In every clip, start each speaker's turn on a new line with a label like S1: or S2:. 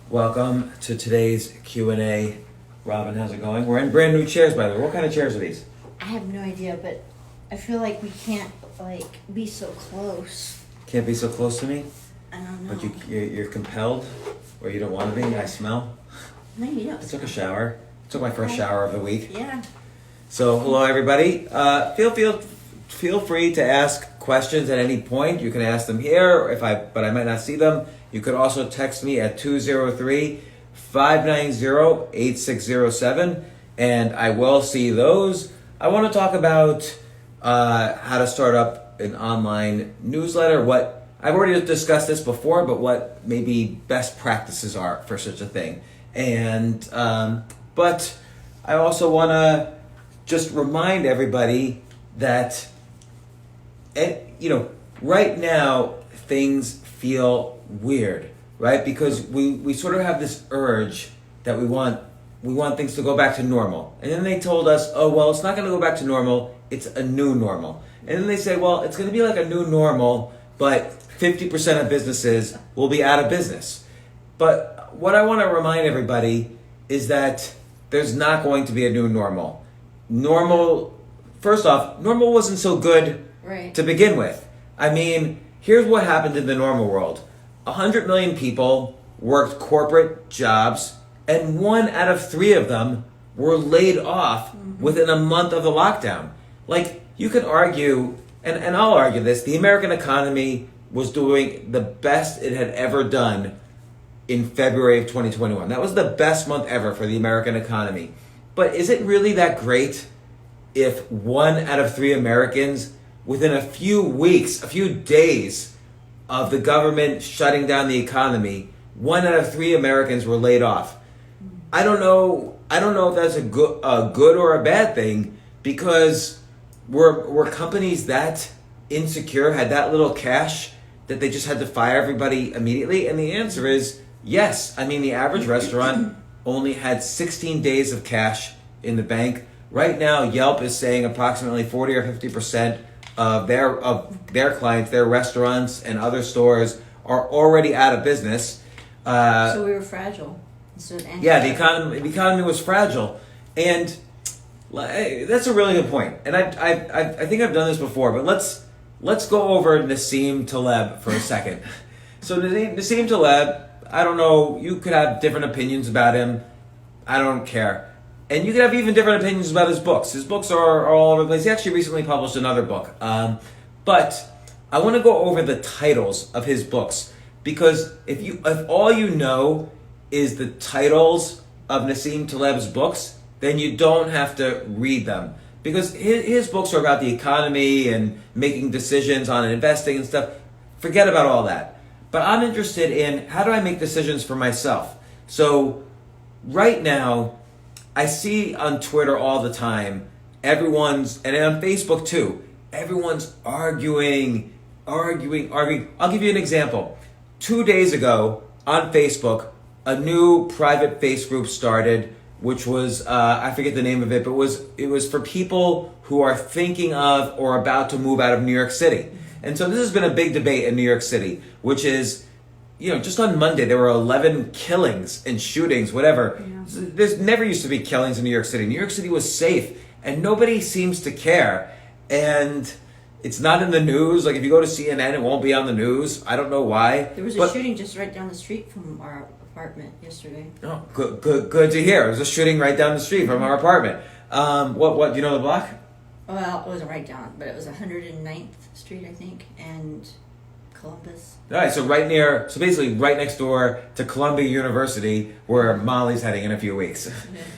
S1: Welcome to today's Q&A. Robin, how's it going? We're in brand new chairs, by the way. What kind of chairs are these?
S2: I have no idea, but I feel like we can't be so close.
S1: Can't be so close to me?
S2: I don't know.
S1: But you're compelled? Or you don't want to be? I smell?
S2: No, you don't.
S1: I took a shower. Took my first shower of the week.
S2: Yeah.
S1: So, hello everybody. Feel free to ask questions at any point. You can ask them here, but I might not see them. You could also text me at 203-590-8607, and I will see those. I want to talk about how to start up an online newsletter. I've already discussed this before, but what maybe best practices are for such a thing. And but I also want to just remind everybody that right now things feel weird, right? Because we sort of have this urge that we want things to go back to normal. And then they told us, oh, well, it's not going to go back to normal. It's a new normal. And then they say, well, it's going to be like a new normal, but 50% of businesses will be out of business. But what I want to remind everybody is that there's not going to be a new normal. First off, normal wasn't so good to begin with. I mean, here's what happened in the normal world. 100 million people worked corporate jobs, and 1 out of 3 of them were laid off within a month of the lockdown. Like, you could argue, and I'll argue this, the American economy was doing the best it had ever done in February of 2021. That was the best month ever for the American economy. But is it really that great if 1 out of 3 Americans, within a few weeks, a few days of the government shutting down the economy, 1 out of 3 Americans were laid off? I don't know if that's a good or a bad thing, because were companies that insecure, had that little cash that they just had to fire everybody immediately? And the answer is yes. I mean, the average restaurant only had 16 days of cash in the bank. Right now, Yelp is saying approximately 40 or 50% of their clients, their restaurants and other stores, are already out of business.
S2: So we were fragile.
S1: Yeah, the economy was fragile, and that's a really good point. And I think I've done this before, but let's go over Nassim Taleb for a second. So Nassim Taleb, I don't know, you could have different opinions about him. I don't care. And you could have even different opinions about his books. His books are all over the place. He actually recently published another book. But I want to go over the titles of his books, because if all you know is the titles of Nassim Taleb's books, then you don't have to read them. Because his books are about the economy and making decisions on investing and stuff. Forget about all that. But I'm interested in, how do I make decisions for myself? So right now, I see on Twitter all the time, and on Facebook too, everyone's arguing. I'll give you an example. 2 days ago on Facebook, a new private face group started, which was, I forget the name of it, but it was for people who are thinking of or about to move out of New York City. And so this has been a big debate in New York City, which is, just on Monday, there were 11 killings and shootings, whatever. Yeah. There's never used to be killings in New York City. New York City was safe, and nobody seems to care. And it's not in the news. Like, if you go to CNN, it won't be on the news. I don't know why.
S2: There was a shooting just right down the street from our apartment yesterday.
S1: Oh, good to hear. There was a shooting right down the street from our apartment. What, do you know the block?
S2: Well, it wasn't right down, but it was 109th Street, I think, and Columbus.
S1: All right, so basically right next door to Columbia University, where Molly's heading in a few weeks.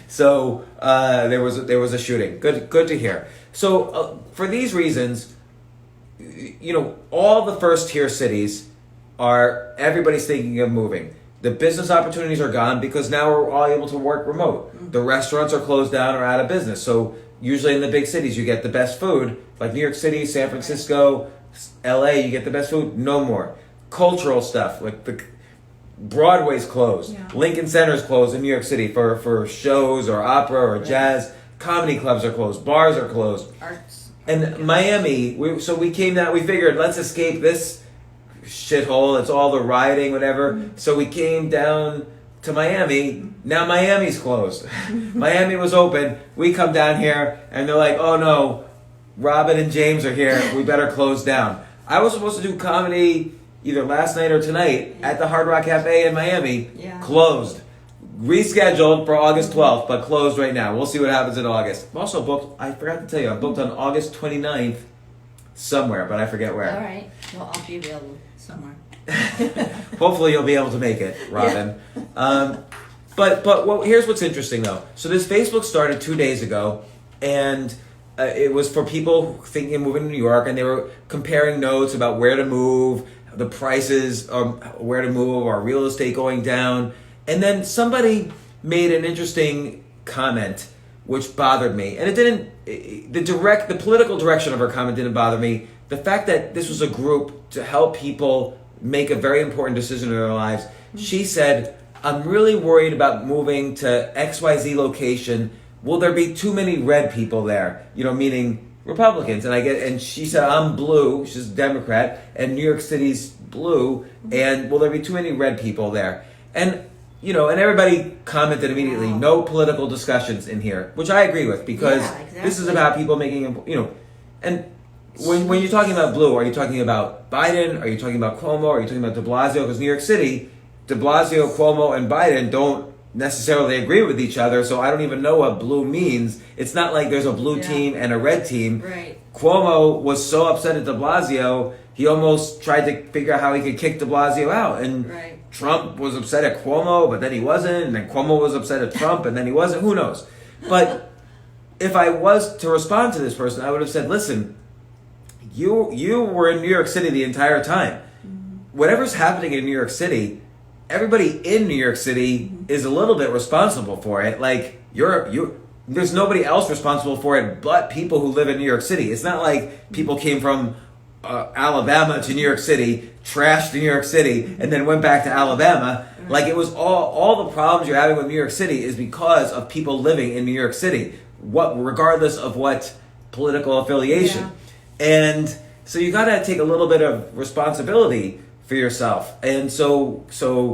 S1: So there was a shooting. Good to hear. So for these reasons, all the first tier cities everybody's thinking of moving. The business opportunities are gone because now we're all able to work remote. Mm-hmm. The restaurants are closed down or out of business. So usually in the big cities, you get the best food, like New York City, San Francisco, LA, you get the best food. No more. Cultural stuff, like the Broadway's closed. Yeah. Lincoln Center's closed in New York City for shows or opera or jazz. Comedy clubs are closed. Bars are closed.
S2: Arts.
S1: And Miami, we came down, we figured, let's escape this shithole. It's all the rioting, whatever. Mm-hmm. So we came down to Miami. Now Miami's closed. Miami was open. We come down here and they're like, oh no, Robin and James are here. We better close down. I was supposed to do comedy either last night or tonight at the Hard Rock Cafe in Miami.
S2: Yeah.
S1: Closed. Rescheduled for August 12th, but closed right now. We'll see what happens in August. I'm also booked, I forgot to tell you, I'm booked on August 29th somewhere, but I forget where.
S2: All right. Well, I'll be available somewhere.
S1: Hopefully you'll be able to make it, Robin. Yeah. But here's what's interesting though. So this Facebook started 2 days ago, and it was for people thinking of moving to New York, and they were comparing notes about where to move, the prices, where to move, our real estate going down. And then somebody made an interesting comment which bothered me. And it didn't, the political direction of her comment didn't bother me. The fact that this was a group to help people make a very important decision in their lives. She said, I'm really worried about moving to XYZ location. Will there be too many red people there? Meaning Republicans. And she said, I'm blue. She's a Democrat. And New York City's blue. And will there be too many red people there? And and everybody commented immediately, no political discussions in here, which I agree with, because this is about people making, and when you're talking about blue, are you talking about Biden? Are you talking about Cuomo? Are you talking about de Blasio? Because New York City, de Blasio, Cuomo, and Biden don't necessarily agree with each other, so I don't even know what blue means. It's not like there's a blue team and a red team.
S2: Right.
S1: Cuomo was so upset at de Blasio, he almost tried to figure out how he could kick de Blasio out. And Trump was upset at Cuomo, but then he wasn't. And then Cuomo was upset at Trump, and then he wasn't. Who knows? But if I was to respond to this person, I would have said, listen, you were in New York City the entire time. Whatever's happening in New York City, everybody in New York City is a little bit responsible for it. Like, there's nobody else responsible for it but people who live in New York City. It's not like people came from Alabama to New York City, trashed New York City, and then went back to Alabama. Like, it was all the problems you're having with New York City is because of people living in New York City, regardless of what political affiliation. And so you got to take a little bit of responsibility for yourself. And so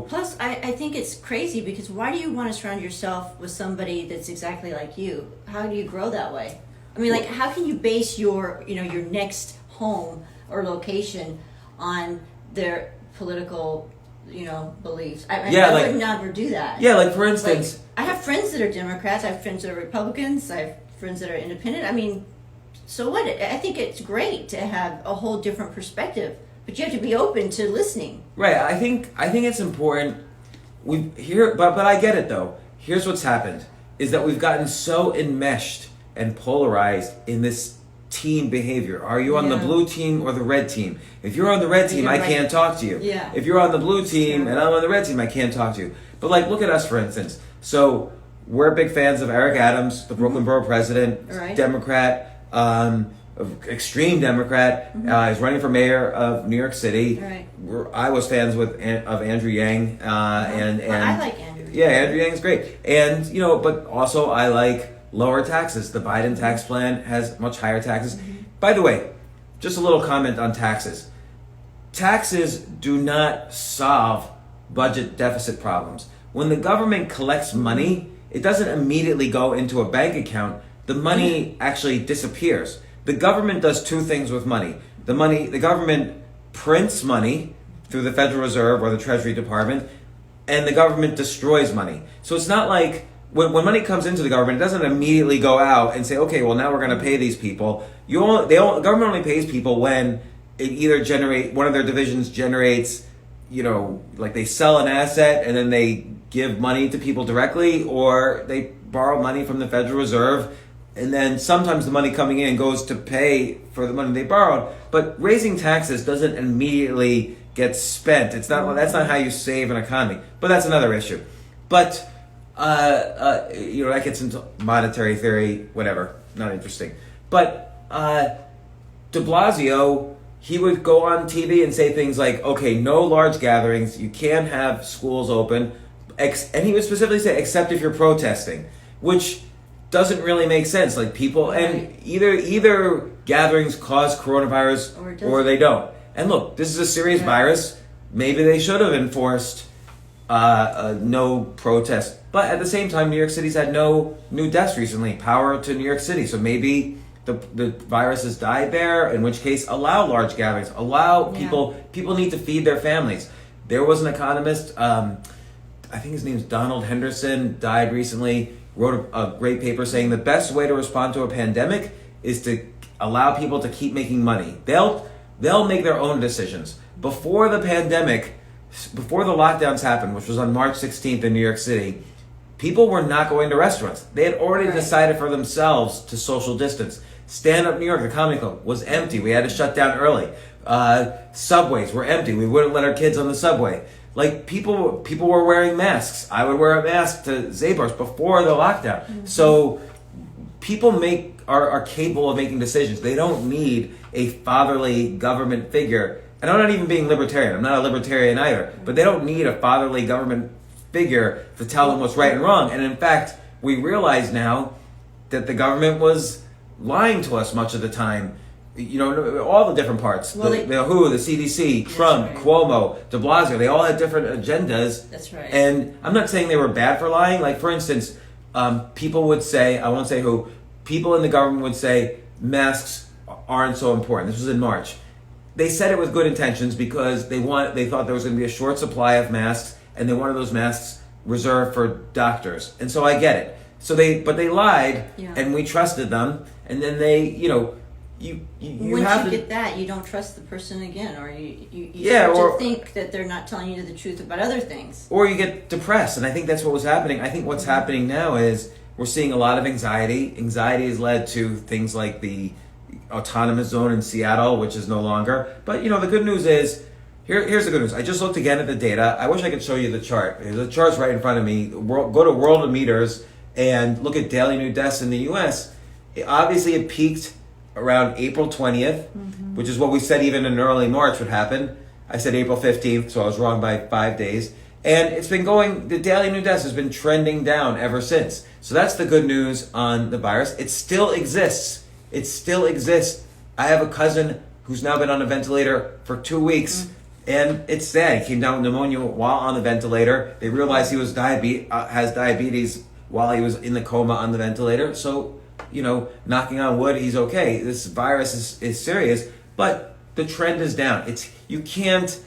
S2: plus I think it's crazy, because why do you want to surround yourself with somebody that's exactly like you? How do you grow that way? I mean, like, how can you base your your next home or location on their political beliefs? I would never do that.
S1: Yeah, like, for instance,
S2: I have friends that are Democrats, I have friends that are Republicans, I have friends that are independent. I mean, so what? I think it's great to have a whole different perspective, but you have to be open to listening.
S1: Right. I think it's important. But I get it though. Here's what's happened: is that we've gotten so enmeshed and polarized in this team behavior. Are you on the blue team or the red team? If you're on the red team, I can't talk to you.
S2: Yeah.
S1: If you're on the blue team and I'm on the red team, I can't talk to you. But like, look at us, for instance. So we're big fans of Eric Adams, the Brooklyn Borough president, Democrat. Extreme Democrat. He's running for mayor of New York City. I was fans of Andrew Yang, and
S2: I like Andrew.
S1: Yeah, Andrew Yang's great, and but also I like lower taxes. The Biden tax plan has much higher taxes. By the way, just a little comment on taxes. Taxes do not solve budget deficit problems. When the government collects money, it doesn't immediately go into a bank account. The money actually disappears. The government does two things with money. The government prints money through the Federal Reserve or the Treasury Department, and the government destroys money. So it's not like when money comes into the government, it doesn't immediately go out and say, okay, well, now we're going to pay these people. The government only pays people when it either one of their divisions generates, like they sell an asset and then they give money to people directly, or they borrow money from the Federal Reserve. And then sometimes the money coming in goes to pay for the money they borrowed. But raising taxes doesn't immediately get spent. That's not how you save an economy. But that's another issue. But that gets into monetary theory, whatever. Not interesting. But de Blasio, he would go on TV and say things like, okay, no large gatherings, you can't have schools open, and he would specifically say, except if you're protesting, which doesn't really make sense. Like, people, and either gatherings cause coronavirus or they don't. And look, this is a serious virus. Maybe they should have enforced no protest. But at the same time, New York City's had no new deaths recently. Power to New York City. So maybe the virus has died there, in which case allow large gatherings. Allow people need to feed their families. There was an economist, I think his name's Donald Henderson, died recently, wrote a great paper saying the best way to respond to a pandemic is to allow people to keep making money. They'll make their own decisions. Before the pandemic, before the lockdowns happened, which was on March 16th in New York City, people were not going to restaurants. They had already decided for themselves to social distance. Stand Up New York, the comedy club, was empty. We had to shut down early. Subways were empty. We wouldn't let our kids on the subway. Like people were wearing masks. I would wear a mask to Zabar's before the lockdown. Mm-hmm. So people are capable of making decisions. They don't need a fatherly government figure. And I'm not even being libertarian. I'm not a libertarian either. But they don't need a fatherly government figure to tell them what's right and wrong. And in fact, we realize now that the government was lying to us much of the time. You know, all the different parts. Well, the WHO, the CDC, Trump, Cuomo, de Blasio, they all had different agendas.
S2: That's right.
S1: And I'm not saying they were bad for lying. Like, for instance, people would say, I won't say who, people in the government would say masks aren't so important. This was in March. They said it with good intentions because they thought there was going to be a short supply of masks, and they wanted those masks reserved for doctors. And so I get it. But they lied, and we trusted them, and then they,
S2: Once you get that, you don't trust the person again, or you start to think that they're not telling you the truth about other things.
S1: Or you get depressed, and I think that's what was happening. I think what's happening now is we're seeing a lot of anxiety. Anxiety has led to things like the autonomous zone in Seattle, which is no longer. But, the good news is, here's the good news. I just looked again at the data. I wish I could show you the chart. The chart's right in front of me. Go to World of Meters and look at daily new deaths in the U.S. Obviously, it peaked around April 20th, which is what we said even in early March would happen. I said April 15th, so I was wrong by 5 days. And it's been the daily new deaths has been trending down ever since. So that's the good news on the virus. It still exists. It still exists. I have a cousin who's now been on a ventilator for 2 weeks, and it's sad. He came down with pneumonia while on the ventilator. They realized he was has diabetes while he was in the coma on the ventilator. So, knocking on wood, he's okay. This virus is serious, but the trend is down. You can't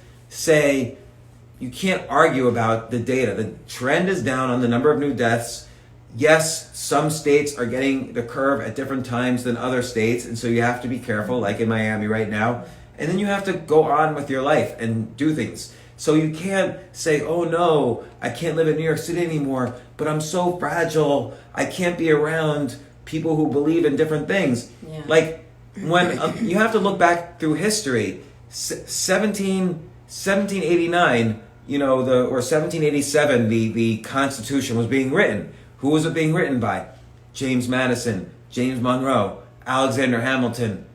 S1: argue about the data. The trend is down on the number of new deaths. Yes, some states are getting the curve at different times than other states, and so you have to be careful, like in Miami right now. And then you have to go on with your life and do things. So you can't say, oh no, I can't live in New York City anymore, but I'm so fragile, I can't be around people who believe in different things. Yeah. Like, when you have to look back through history, 1789, or 1787, the Constitution was being written. Who was it being written by? James Madison, James Monroe, Alexander Hamilton,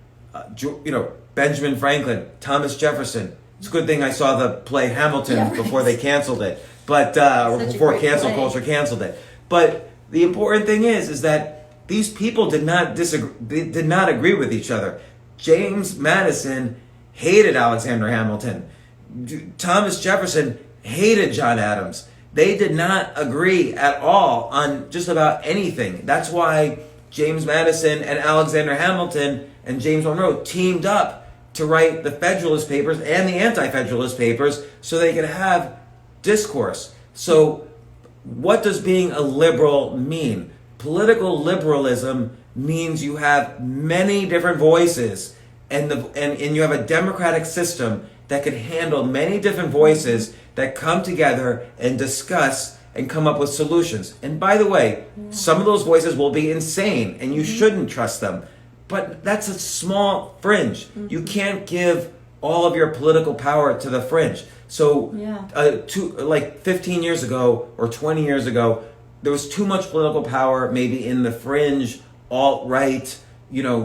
S1: Benjamin Franklin, Thomas Jefferson. It's a good thing I saw the play Hamilton before they canceled it, but before cancel culture canceled it. But the important thing is that these people did not agree with each other. James Madison hated Alexander Hamilton. Thomas Jefferson hated John Adams. They did not agree at all on just about anything. That's why James Madison and Alexander Hamilton and James Monroe teamed up to write the Federalist Papers and the Anti-Federalist Papers so they could have discourse. So what does being a liberal mean? Political liberalism means you have many different voices and you have a democratic system that can handle many different voices that come together and discuss and come up with solutions. And by the way, some of those voices will be insane and you shouldn't trust them. But that's a small fringe. You can't give all of your political power to the fringe. So 15 years ago or 20 years ago, there was too much political power maybe in the fringe, alt-right,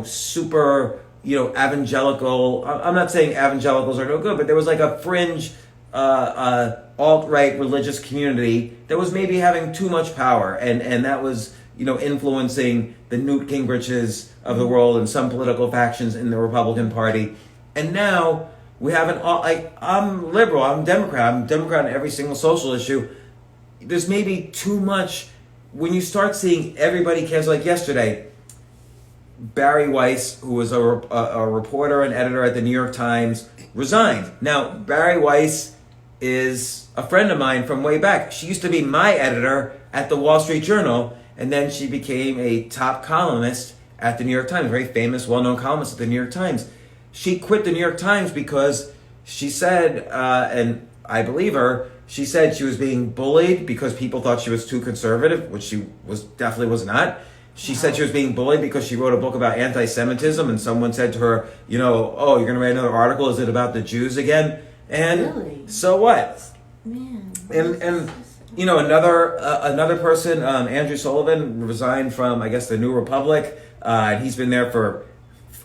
S1: super, evangelical. I'm not saying evangelicals are no good, but there was like a fringe alt-right religious community that was maybe having too much power, and that was influencing the Newt Gingriches of the world and some political factions in the Republican Party. And now We have I'm liberal, I'm Democrat on every single social issue. There's maybe too much when you start seeing everybody cares. Like yesterday, Barry Weiss, who was a reporter and editor at the New York Times, resigned. Now, Barry Weiss is a friend of mine from way back. She used to be my editor at the Wall Street Journal, and then she became a top columnist at the New York Times, very famous, well-known columnist at the New York Times. She quit the New York Times because she said, and I believe her, she said she was being bullied because people thought she was too conservative, which she definitely was not. She said she was being bullied because she wrote a book about anti-Semitism, and someone said to her, oh, you're going to write another article? Is it about the Jews again? And
S2: really?
S1: So what?
S2: Man.
S1: And another person, Andrew Sullivan, resigned from, I guess, the New Republic. And he's been there for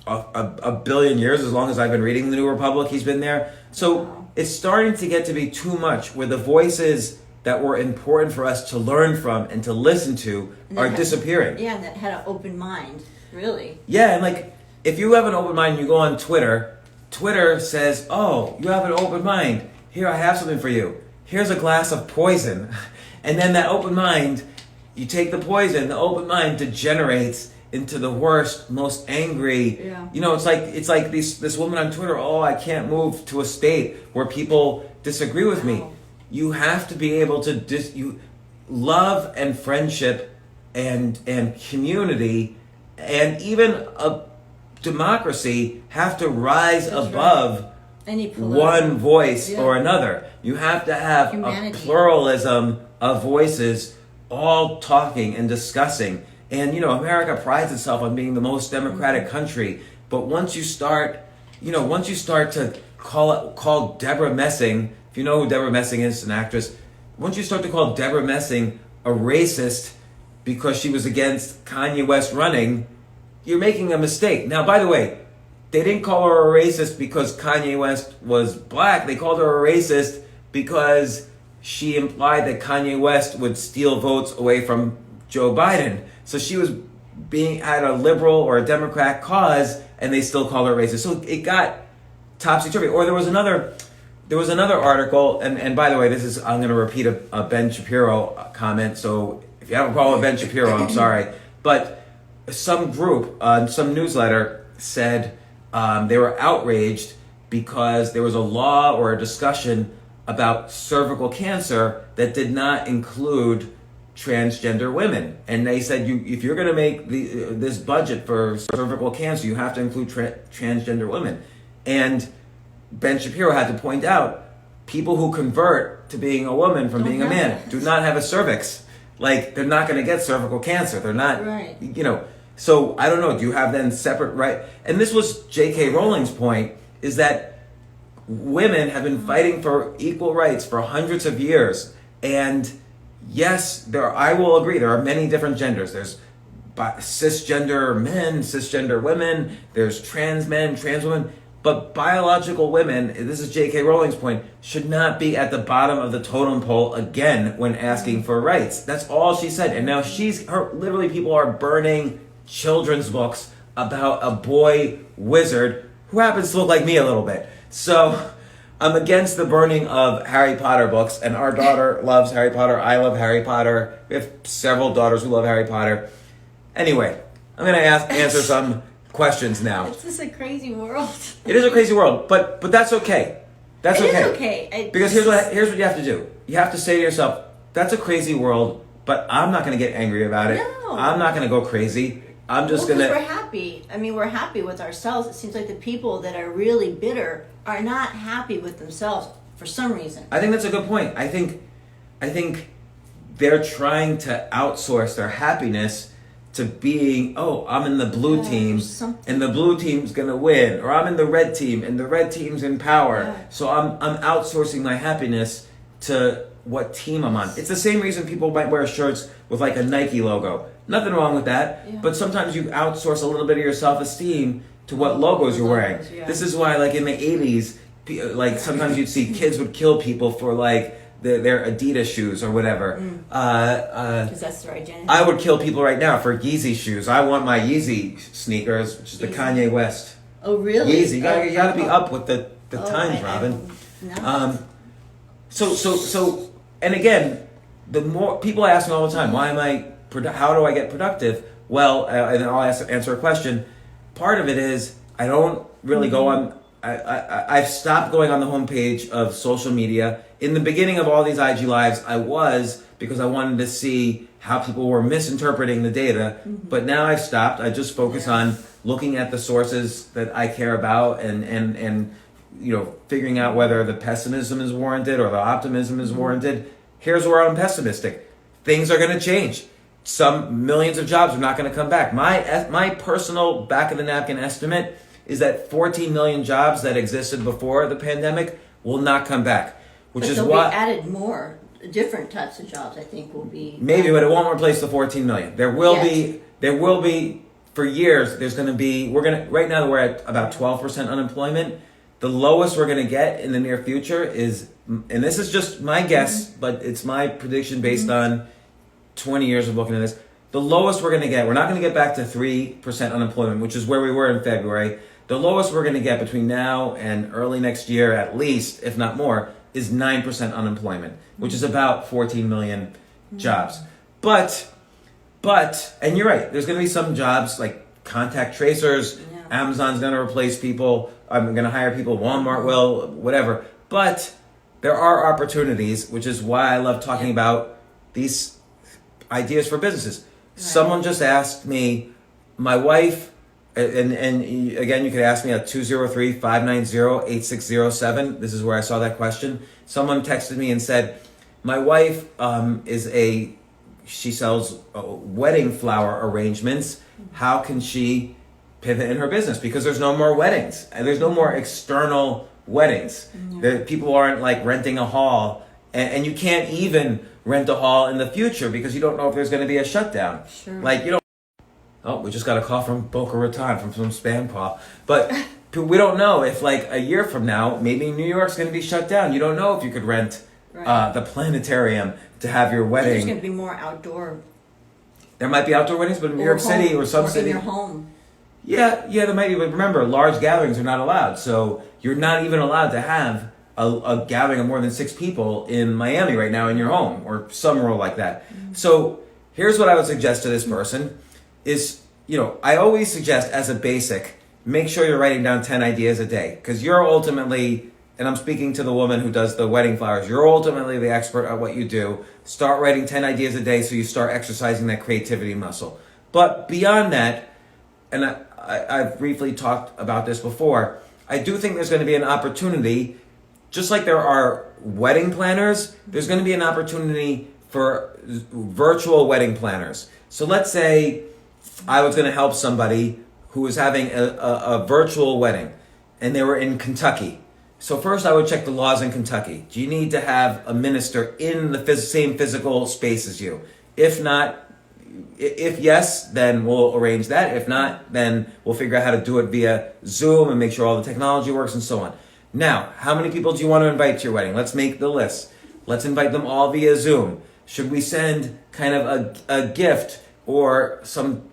S1: a billion years. As long as I've been reading the New Republic, he's been there. So it's starting to get to be too much, where the voices that were important for us to learn from and to listen to are disappearing.
S2: Yeah, and that had an open mind, really.
S1: Yeah, and like, if you have an open mind and you go on Twitter, Twitter says, oh, you have an open mind. Here, I have something for you. Here's a glass of poison. And then that open mind, you take the poison, the open mind degenerates into the worst, most angry.
S2: Yeah.
S1: It's like this woman on Twitter, oh, I can't move to a state where people disagree with me. You have to be able to love and friendship and community and even a democracy have to rise above
S2: any
S1: one voice or another. You have to have
S2: humanity.
S1: A pluralism of voices all talking and discussing. And America prides itself on being the most democratic country. But once you start to call Deborah Messing, if you know who Deborah Messing is, an actress, once you start to call Deborah Messing a racist because she was against Kanye West running, you're making a mistake. Now, by the way, they didn't call her a racist because Kanye West was black. They called her a racist because she implied that Kanye West would steal votes away from Joe Biden. So she was at a liberal or a Democrat cause, and they still called her racist. So it got topsy-turvy. Or there was another article, and by the way, I'm going to repeat a Ben Shapiro comment. So if you have a problem with Ben Shapiro, I'm sorry. But some group, some newsletter said they were outraged because there was a law or a discussion about cervical cancer that did not include transgender women. And they said, if you're going to make this budget for cervical cancer, you have to include transgender women. And Ben Shapiro had to point out, people who convert to being a woman from being a man do not have a cervix. Like, they're not going to get cervical cancer. They're not,
S2: right.
S1: So I don't know, do you have then separate right? And this was J.K. Rowling's point, is that women have been fighting for equal rights for hundreds of years. And yes, I will agree, there are many different genders. There's cisgender men, cisgender women, there's trans men, trans women. But biological women, this is J.K. Rowling's point, should not be at the bottom of the totem pole again when asking for rights. That's all she said. And now literally people are burning children's books about a boy wizard who happens to look like me a little bit. So I'm against the burning of Harry Potter books, and our daughter loves Harry Potter. I love Harry Potter. We have several daughters who love Harry Potter. Anyway, I'm going to answer some questions now.
S2: It's just a crazy world.
S1: It is a crazy world, but that's okay. That's okay.
S2: It is okay.
S1: Because here's what you have to do. You have to say to yourself, that's a crazy world, but I'm not going to get angry about it.
S2: No.
S1: I'm not going to go crazy. I'm just going to...
S2: We're happy. I mean, we're happy with ourselves. It seems like the people that are really bitter are not happy with themselves for some reason.
S1: I think that's a good point. I think they're trying to outsource their happiness to being, I'm in the blue team, and the blue team's gonna win, or I'm in the red team, and the red team's in power. So I'm outsourcing my happiness to what team I'm on. It's the same reason people might wear shirts with like a Nike logo. Nothing wrong with that. Yeah. But sometimes you outsource a little bit of your self-esteem to what logos you're wearing. Yeah. This is why, like in the 80s, like sometimes you'd see kids would kill people for like their Adidas shoes or whatever.
S2: Because that's their identity.
S1: I would kill people right now for Yeezy shoes. I want my Yeezy sneakers, which is the Kanye West.
S2: Oh, really?
S1: Yeezy. You gotta be up with the the times, Robin.
S2: No.
S1: So, and again, the more people ask me all the time, how do I get productive? Well, and I'll answer a question. Part of it is I don't really go on. I've stopped going on the homepage of social media. In the beginning of all these IG lives, I was, because I wanted to see how people were misinterpreting the data. But now I've stopped. I just focus on looking at the sources that I care about and figuring out whether the pessimism is warranted or the optimism is warranted. Here's where I'm pessimistic. Things are going to change. Some millions of jobs are not going to come back. My personal back of the napkin estimate is that 14 million jobs that existed before the pandemic will not come back, which is why
S2: be added more different types of jobs. I think will be
S1: maybe, but it won't replace the 14 million. There will be for years. There's going to be right now we're at about 12% unemployment. The lowest we're going to get in the near future is, and this is just my guess, but it's my prediction based on 20 years of looking at this. The lowest we're going to get, we're not going to get back to 3% unemployment, which is where we were in February. The lowest we're going to get between now and early next year, at least, if not more, is 9% unemployment, which is about 14 million jobs. But, and you're right, there's going to be some jobs like contact tracers. Amazon's going to replace people. I'm going to hire people. Walmart will, whatever. But there are opportunities, which is why I love talking about these ideas for businesses. Right. Someone just asked me, my wife, and again, you could ask me at 203-590-8607. This is where I saw that question. Someone texted me and said, my wife she sells wedding flower arrangements. How can she pivot in her business? Because there's no more weddings and there's no more external weddings. People aren't like renting a hall, and you can't even rent a hall in the future because you don't know if there's going to be a shutdown.
S2: Sure.
S1: Like, you don't. Oh, we just got a call from Boca Raton from some spam call. But we don't know if like a year from now, maybe New York's going to be shut down. You don't know if you could rent the planetarium to have your wedding.
S2: There's going to be more outdoor.
S1: There might be outdoor weddings, but in New York City or some city.
S2: In your home.
S1: Yeah, there might be. But remember, large gatherings are not allowed. So you're not even allowed to have a gathering of more than 6 people in Miami right now in your home or some rule like that. So here's what I would suggest to this person is, I always suggest as a basic, make sure you're writing down 10 ideas a day, because you're ultimately, and I'm speaking to the woman who does the wedding flowers, you're ultimately the expert at what you do. Start writing 10 ideas a day so you start exercising that creativity muscle. But beyond that, and I've briefly talked about this before, I do think there's going to be an opportunity, just like there are wedding planners, there's going to be an opportunity for virtual wedding planners. So let's say I was going to help somebody who was having a virtual wedding and they were in Kentucky. So first I would check the laws in Kentucky. Do you need to have a minister in the same physical space as you? If not, if yes, then we'll arrange that. If not, then we'll figure out how to do it via Zoom and make sure all the technology works and so on. Now, how many people do you want to invite to your wedding? Let's make the list. Let's invite them all via Zoom. Should we send kind of a gift or some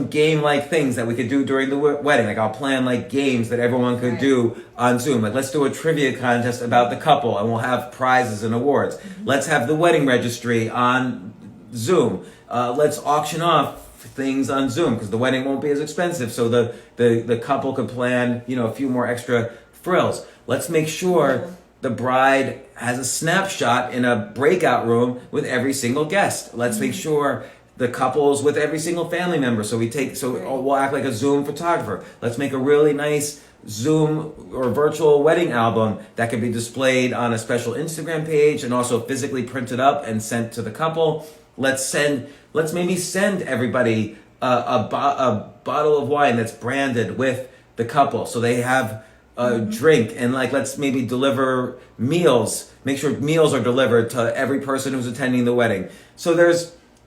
S1: game-like things that we could do during the wedding? Like I'll plan like games that everyone could do on Zoom. Like let's do a trivia contest about the couple and we'll have prizes and awards. Let's have the wedding registry on Zoom. Let's auction off things on Zoom because the wedding won't be as expensive. So the couple could plan, a few more extra frills. Let's make sure the bride has a snapshot in a breakout room with every single guest. Let's make sure the couples with every single family member. So we'll act like a Zoom photographer. Let's make a really nice Zoom or virtual wedding album that can be displayed on a special Instagram page and also physically printed up and sent to the couple. Let's maybe send everybody a bottle of wine that's branded with the couple so they have a drink, and let's maybe deliver meals, make sure meals are delivered to every person who's attending the wedding. So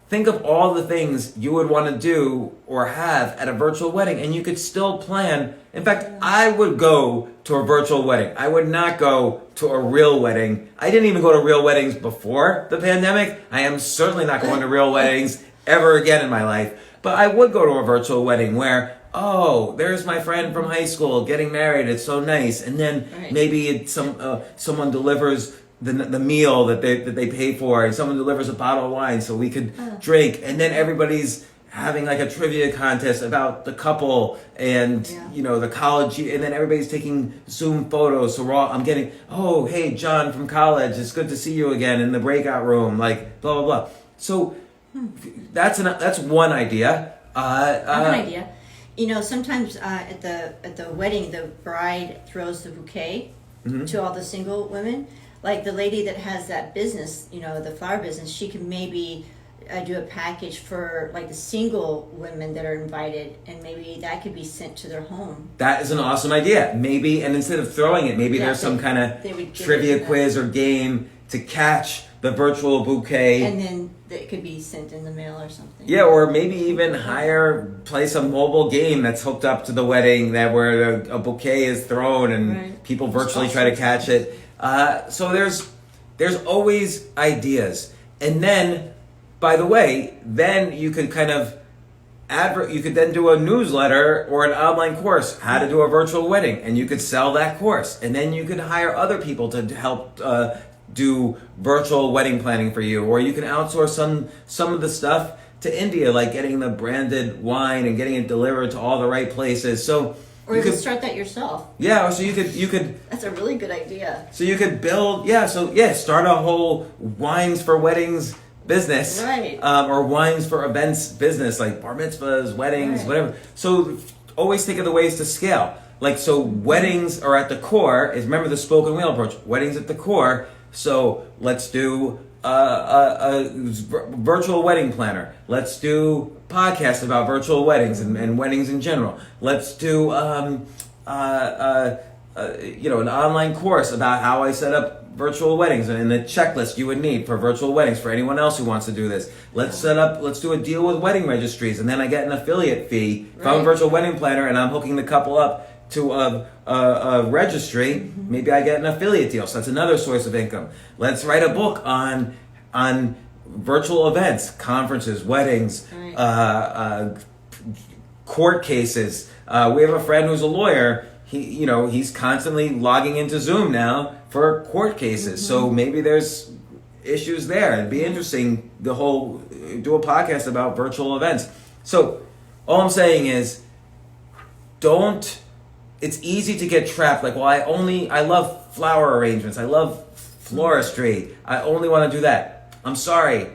S1: think of all the things you would want to do or have at a virtual wedding, and you could still plan. In fact, I would go to a virtual wedding. I would not go to a real wedding. I didn't even go to real weddings before the pandemic. I am certainly not going to real weddings ever again in my life. But I would go to a virtual wedding where oh, there's my friend from high school getting married. It's so nice. And then
S2: Right.
S1: maybe it's someone delivers the meal that they pay for, and someone delivers a bottle of wine so we could drink. And then everybody's having like a trivia contest about the couple and the college, and then everybody's taking Zoom photos. So I'm getting, oh, hey, John from college, it's good to see you again in the breakout room, like blah blah blah. So that's one idea.
S2: I have an idea. Sometimes at the wedding, the bride throws the bouquet to all the single women. Like the lady that has that business, the flower business, she can maybe do a package for like the single women that are invited, and maybe that could be sent to their home.
S1: That is an awesome idea. Maybe, and instead of throwing it, maybe there's some kind of trivia quiz or game to catch the virtual bouquet.
S2: And then it could be sent in the mail or something.
S1: Yeah, or maybe even play some mobile game that's hooked up to the wedding where a bouquet is thrown and people virtually try to catch it. So there's always ideas. And then, by the way, then you could kind of you could then do a newsletter or an online course, how to do a virtual wedding, and you could sell that course. And then you could hire other people to help do virtual wedding planning for you, or you can outsource some of the stuff to India, like getting the branded wine and getting it delivered to all the right places. So
S2: or you could start that yourself.
S1: Yeah, so you could.
S2: That's a really good idea.
S1: So you could build, start a whole wines for weddings business,
S2: right?
S1: Or wines for events business, like bar mitzvahs, weddings, whatever. So always think of the ways to scale. Like, so weddings are at the core. Remember the spoken wheel approach. Weddings at the core. So let's do a virtual wedding planner. Let's do podcasts about virtual weddings and weddings in general. Let's do an online course about how I set up virtual weddings and the checklist you would need for virtual weddings for anyone else who wants to do this. Let's do a deal with wedding registries, and then I get an affiliate fee. If I'm a virtual wedding planner and I'm hooking the couple up to a registry, maybe I get an affiliate deal. So that's another source of income. Let's write a book on virtual events, conferences, weddings, court cases. We have a friend who's a lawyer. He's constantly logging into Zoom now for court cases. So maybe there's issues there. It'd be interesting, do a podcast about virtual events. So all I'm saying is, it's easy to get trapped. Like, well, I love flower arrangements. I love floristry. I only want to do that. I'm sorry.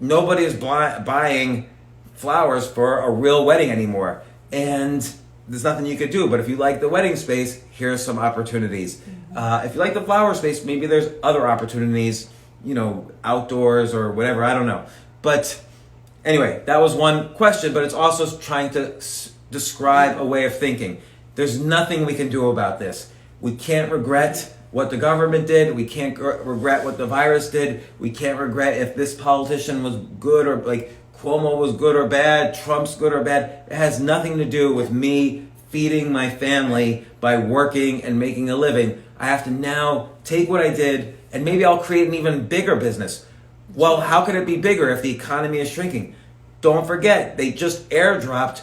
S1: Nobody is buying flowers for a real wedding anymore. And there's nothing you could do. But if you like the wedding space, here's some opportunities. If you like the flower space, maybe there's other opportunities, outdoors or whatever. I don't know. But anyway, that was one question. But it's also trying to describe a way of thinking. There's nothing we can do about this. We can't regret what the government did. We can't regret what the virus did. We can't regret if this politician was good or like Cuomo was good or bad, Trump's good or bad. It has nothing to do with me feeding my family by working and making a living. I have to now take what I did and maybe I'll create an even bigger business. Well, how could it be bigger if the economy is shrinking? Don't forget, they just airdropped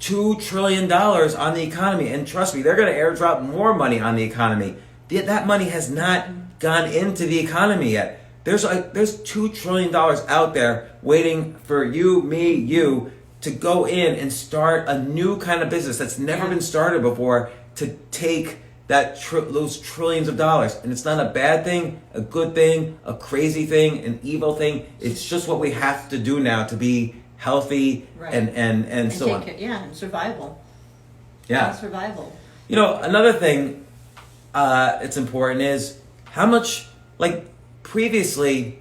S1: $2 trillion on the economy. And trust me, they're going to airdrop more money on the economy. That money has not gone into the economy yet. There's $2 trillion out there waiting for you, me, you to go in and start a new kind of business that's never been started before, to take those trillions of dollars. And it's not a bad thing, a good thing, a crazy thing, an evil thing. It's just what we have to do now to be healthy and so on.
S2: Survival. Survival.
S1: Another thing it's important is how much, like previously,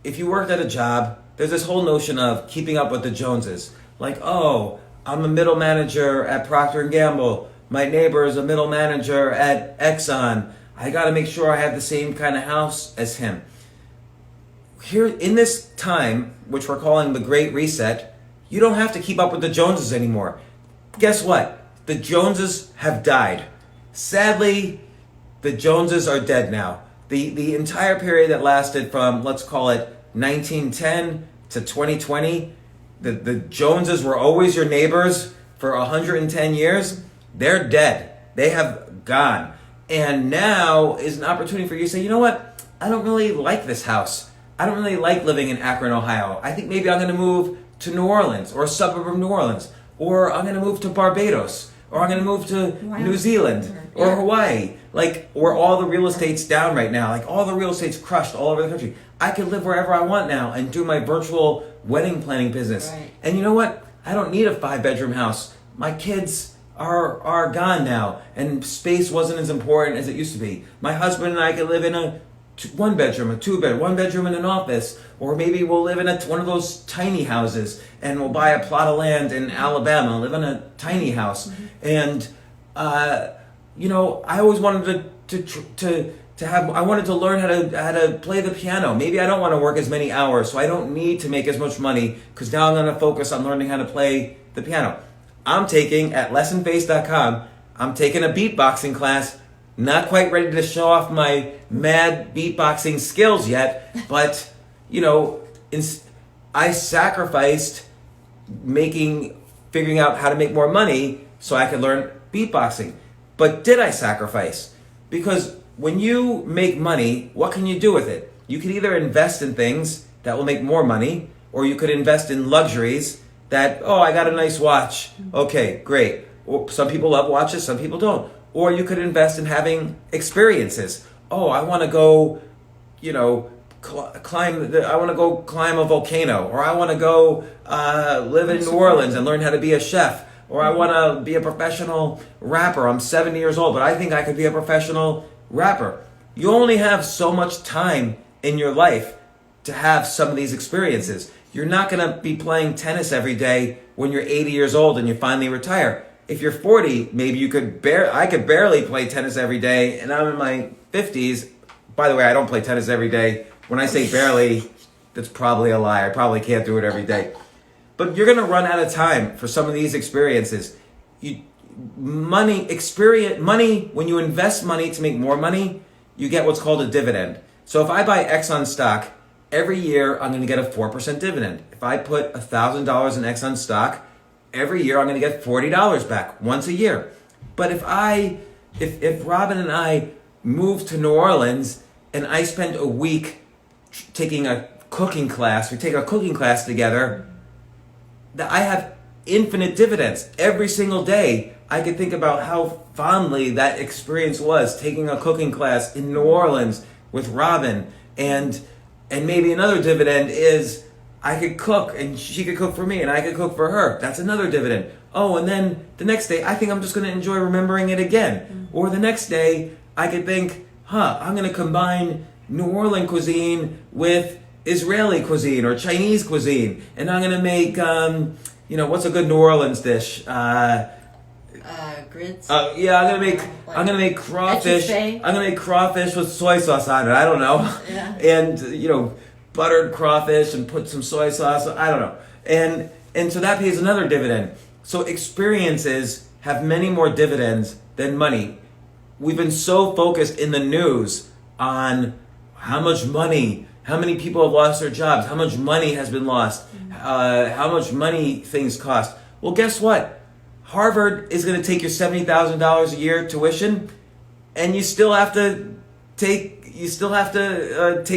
S1: if you worked at a job, there's this whole notion of keeping up with the Joneses. Like, oh, I'm a middle manager at Procter & Gamble. My neighbor is a middle manager at Exxon. I got to make sure I have the same kind of house as him. Here, in this time, which we're calling the Great Reset, you don't have to keep up with the Joneses anymore. Guess what? The Joneses have died. Sadly, the Joneses are dead now. The entire period that lasted from, let's call it 1910 to 2020, the Joneses were always your neighbors for 110 years, they're dead. They have gone. And now is an opportunity for you to say, you know what? I don't really like this house. I don't really like living in Akron, Ohio. I think maybe I'm going to move to New Orleans or a suburb of New Orleans. Or I'm going to move to Barbados. Or I'm going to move to New Zealand or Hawaii. Like, where all the real estate's down right now. Like, all the real estate's crushed all over the country. I can live wherever I want now and do my virtual wedding planning business.
S2: Right.
S1: And you know what? I don't need a 5-bedroom house. My kids are gone now, and space wasn't as important as it used to be. My husband and I could live in a 1-bedroom, a 2-bed, 1-bedroom in an office, or maybe we'll live in one of those tiny houses, and we'll buy a plot of land in Alabama and live in a tiny house. And you know, I always wanted I wanted to learn how to play the piano. Maybe I don't want to work as many hours, so I don't need to make as much money, because now I'm going to focus on learning how to play the piano. I'm taking, at lessonface.com, I'm taking a beatboxing class. Not quite ready to show off my mad beatboxing skills yet, but, you know, I sacrificed figuring out how to make more money so I could learn beatboxing. But did I sacrifice? Because when you make money, what can you do with it? You can either invest in things that will make more money, or you could invest in luxuries that, oh, I got a nice watch. Okay, great. Well, some people love watches, some people don't. Or you could invest in having experiences. Oh, I want to go, you know, climb a volcano, or I want to go live in New Orleans and learn how to be a chef, or I want to be a professional rapper. I'm 70 years old, but I think I could be a professional rapper. You only have so much time in your life to have some of these experiences. You're not going to be playing tennis every day when you're 80 years old and you finally retire. If you're 40, maybe I could barely play tennis every day, and I'm in my 50s. By the way, I don't play tennis every day. When I say barely, that's probably a lie. I probably can't do it every day. But you're going to run out of time for some of these experiences. Money, when you invest money to make more money, you get what's called a dividend. So if I buy Exxon stock, every year I'm going to get a 4% dividend. If I put $1,000 in Exxon stock, every year I'm going to get $40 back once a year. But if Robin and I move to New Orleans and I spend a week taking a cooking class, we take a cooking class together, I have infinite dividends. Every single day I could think about how fondly that experience was, taking a cooking class in New Orleans with Robin. And maybe another dividend is I could cook and she could cook for me and I could cook for her. That's another dividend. Oh, and then the next day, I think I'm just going to enjoy remembering it again. Or the next day, I could think, I'm going to combine New Orleans cuisine with Israeli cuisine or Chinese cuisine. And I'm going to make, what's a good New Orleans dish?
S2: Grits.
S1: Yeah, I'm gonna make crawfish.
S2: Etouffee.
S1: I'm gonna make crawfish with soy sauce on it. I don't know.
S2: Yeah.
S1: And buttered crawfish and put some soy sauce. I don't know. And so that pays another dividend. So experiences have many more dividends than money. We've been so focused in the news on how much money, how many people have lost their jobs, how much money has been lost, how much money things cost. Well, guess what? Harvard is going to take your $70,000 a year tuition, and you still have to take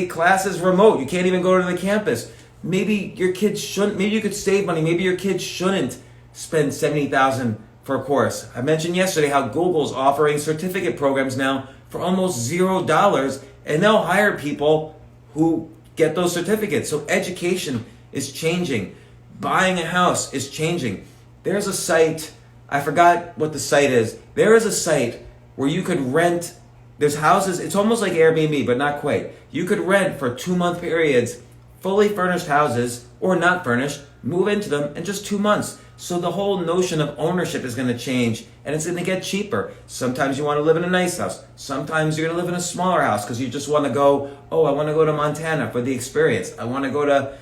S1: classes remote. You can't even go to the campus. Maybe your kids shouldn't. Maybe you could save money. Maybe your kids shouldn't spend $70,000 for a course. I mentioned yesterday how Google's offering certificate programs now for almost $0, and they'll hire people who get those certificates. So education is changing. Buying a house is changing. There's a site, I forgot what the site is. There is a site where you could rent, there's houses, it's almost like Airbnb, but not quite. You could rent for 2-month periods, fully furnished houses, or not furnished, move into them in just 2 months. So the whole notion of ownership is going to change, and it's going to get cheaper. Sometimes you want to live in a nice house. Sometimes you're going to live in a smaller house because you just want to go, I want to go to Montana for the experience. I want to go to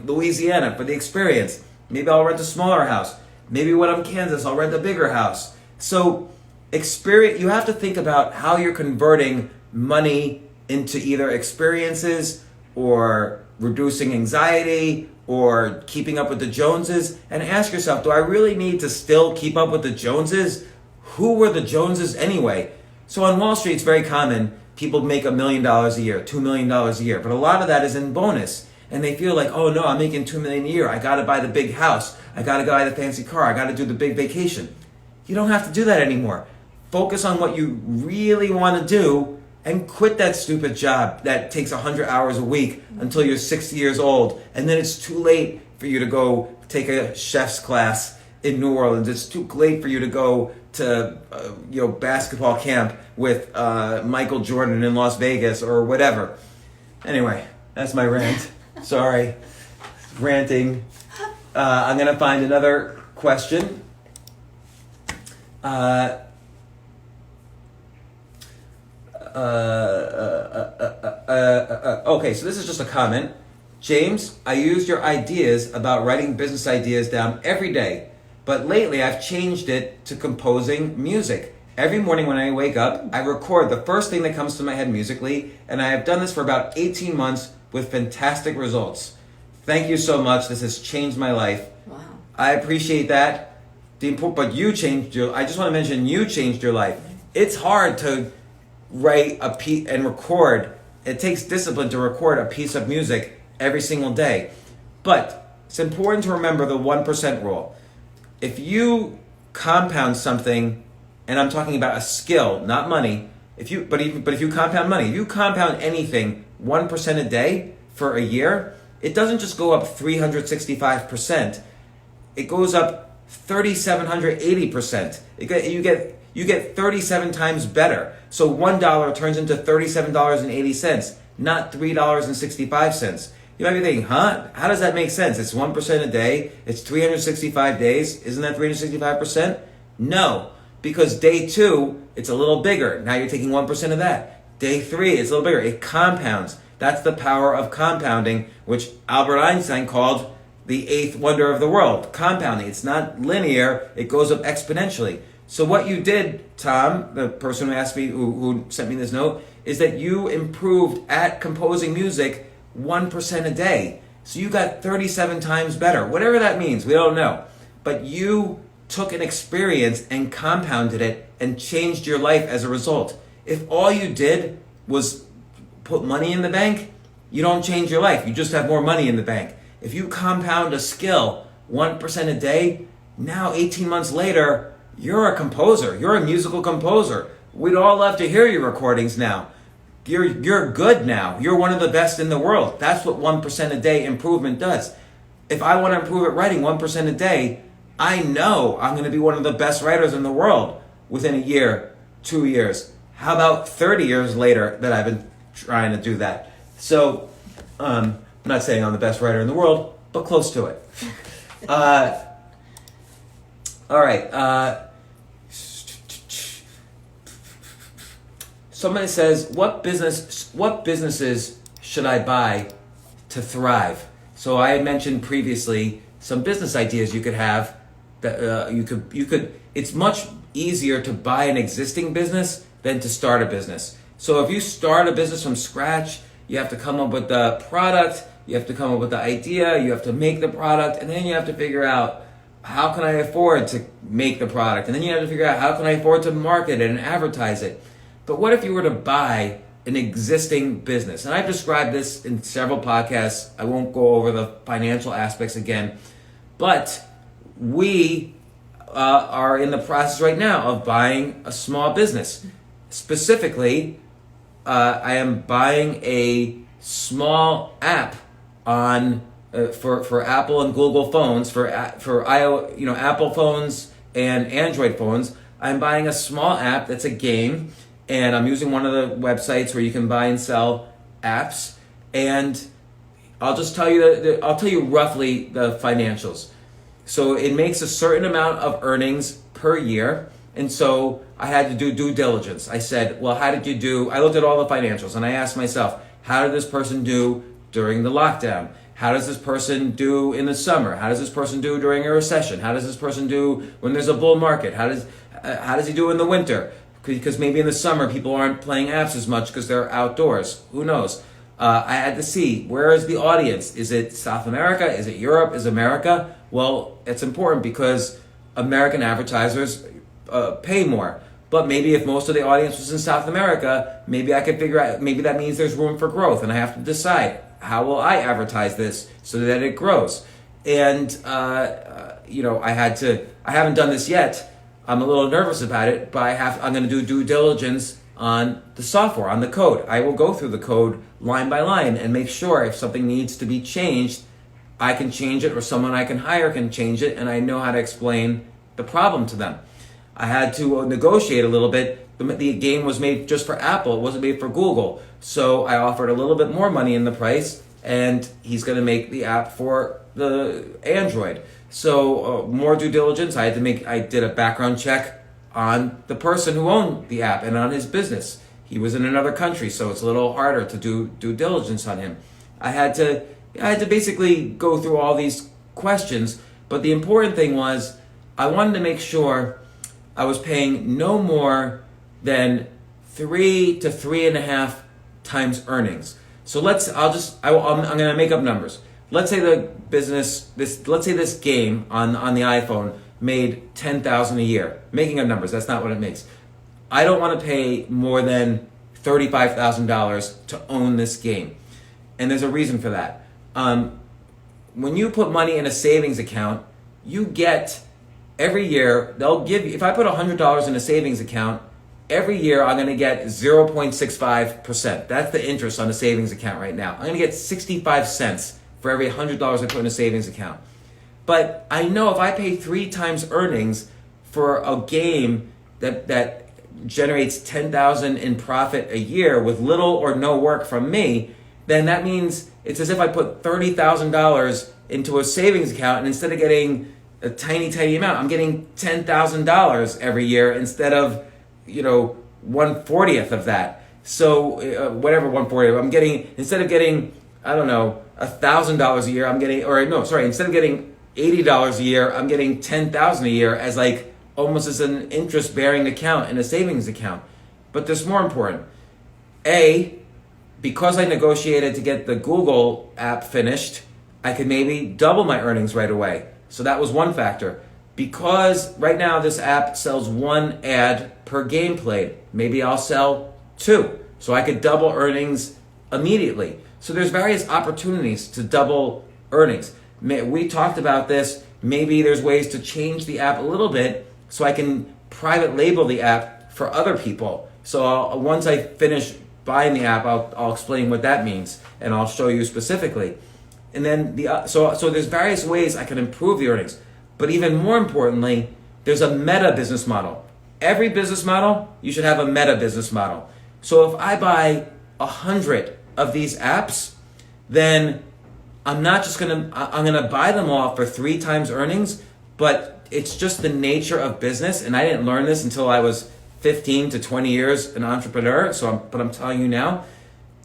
S1: Louisiana for the experience. Maybe I'll rent a smaller house. Maybe when I'm in Kansas, I'll rent a bigger house. So you have to think about how you're converting money into either experiences or reducing anxiety or keeping up with the Joneses, and ask yourself, do I really need to still keep up with the Joneses? Who were the Joneses anyway? So on Wall Street, it's very common. People make $1 million a year, $2 million a year, but a lot of that is in bonus. And they feel like, oh no, I'm making $2 million a year. I got to buy the big house. I got to buy the fancy car. I got to do the big vacation. You don't have to do that anymore. Focus on what you really want to do and quit that stupid job that takes 100 hours a week until you're 60 years old. And then it's too late for you to go take a chef's class in New Orleans. It's too late for you to go to basketball camp with Michael Jordan in Las Vegas or whatever. Anyway, that's my rant. Sorry, ranting. I'm going to find another question. Okay, so this is just a comment. James, I use your ideas about writing business ideas down every day, but lately I've changed it to composing music. Every morning when I wake up, I record the first thing that comes to my head musically, and I have done this for about 18 months with fantastic results. Thank you so much. This has changed my life.
S2: Wow.
S1: I appreciate that. But you changed I just want to mention you changed your life. It's hard to write a piece and record. It takes discipline to record a piece of music every single day. But it's important to remember the 1% rule. If you compound something, and I'm talking about a skill, not money, if you compound money, if you compound anything 1% a day for a year, it doesn't just go up 365%. It goes up 3,780%. You get 37 times better. So $1 turns into $37.80, not $3.65. You might be thinking, how does that make sense? It's 1% a day. It's 365 days. Isn't that 365%? No, because day 2, it's a little bigger. Now you're taking 1% of that. Day 3, it's a little bigger. It compounds. That's the power of compounding, which Albert Einstein called the 8th wonder of the world. Compounding. It's not linear. It goes up exponentially. So what you did, Tom, the person who asked me, who sent me this note, is that you improved at composing music 1% a day. So you got 37 times better. Whatever that means, we don't know. But you took an experience and compounded it and changed your life as a result. If all you did was put money in the bank, you don't change your life. You just have more money in the bank. If you compound a skill 1% a day, now 18 months later, you're a composer. You're a musical composer. We'd all love to hear your recordings now. You're good now. You're one of the best in the world. That's what 1% a day improvement does. If I want to improve at writing 1% a day, I know I'm going to be one of the best writers in the world within a year, 2 years. How about 30 years later that I've been trying to do that? So, I'm not saying I'm the best writer in the world, but close to it. All right. Somebody says, what businesses should I buy to thrive? So I had mentioned previously some business ideas you could have. That you could. It's much easier to buy an existing business than to start a business. So if you start a business from scratch, you have to come up with the product, you have to come up with the idea, you have to make the product, and then you have to figure out how can I afford to make the product, and then you have to figure out how can I afford to market it and advertise it. But what if you were to buy an existing business? And I've described this in several podcasts. I won't go over the financial aspects again. But we are in the process right now of buying a small business. Specifically, I am buying a small app on for Apple and Google phones, for Apple phones and Android phones. I'm buying a small app that's a game. And I'm using one of the websites where you can buy and sell apps. And I'll just tell you I'll tell you roughly the financials. So it makes a certain amount of earnings per year. And so I had to do due diligence. I said, well, how did you do? I looked at all the financials and I asked myself, how did this person do during the lockdown? How does this person do in the summer? How does this person do during a recession? How does this person do when there's a bull market? How does he do in the winter? Because maybe in the summer people aren't playing apps as much because they're outdoors. Who knows? I had to see, where is the audience? Is it South America? Is it Europe? Is it America? Well, it's important because American advertisers pay more. But maybe if most of the audience was in South America, maybe I could figure out, maybe that means there's room for growth, and I have to decide, how will I advertise this so that it grows? And, I haven't done this yet. I'm a little nervous about it, but I'm going to do due diligence on the software, on the code. I will go through the code line by line and make sure if something needs to be changed, I can change it, or someone I can hire can change it, and I know how to explain the problem to them. I had to negotiate a little bit. The game was made just for Apple. It wasn't made for Google. So I offered a little bit more money in the price, and he's going to make the app for the Android. So more due diligence. I did a background check on the person who owned the app and on his business. He was in another country, so it's a little harder to do due diligence on him. I had to basically go through all these questions, but the important thing was I wanted to make sure I was paying no more than 3 to 3.5 times earnings. So I'm going to make up numbers. Let's say this game on the iPhone made $10,000 a year. Making up numbers, that's not what it makes. I don't want to pay more than $35,000 to own this game. And there's a reason for that. When you put money in a savings account, you get every year, they'll give you, if I put $100 in a savings account, every year I'm going to get 0.65%. That's the interest on a savings account right now. I'm going to get 65 cents for every $100 I put in a savings account. But I know if I pay 3 times earnings for a game that generates $10,000 in profit a year with little or no work from me, then that means it's as if I put $30,000 into a savings account, and instead of getting a tiny amount, I'm getting $10,000 every year instead of 1/40th of that. So whatever 1/40th, I'm getting, instead of getting, I don't know, $1,000 a year, instead of getting $80 a year, I'm getting $10,000 a year as almost as an interest-bearing account in a savings account. But there's more important. Because I negotiated to get the Google app finished, I could maybe double my earnings right away. So that was one factor. Because right now this app sells 1 ad per game played, maybe I'll sell 2. So I could double earnings immediately. So there's various opportunities to double earnings. We talked about this. Maybe there's ways to change the app a little bit so I can private label the app for other people. So once I finish buying the app, I'll explain what that means, and I'll show you specifically. And then so there's various ways I can improve the earnings. But even more importantly, there's a meta business model. Every business model, you should have a meta business model. So if I buy 100 of these apps, then I'm gonna buy them all for 3 times earnings, but it's just the nature of business, and I didn't learn this until I was 15 to 20 years an entrepreneur. But I'm telling you now,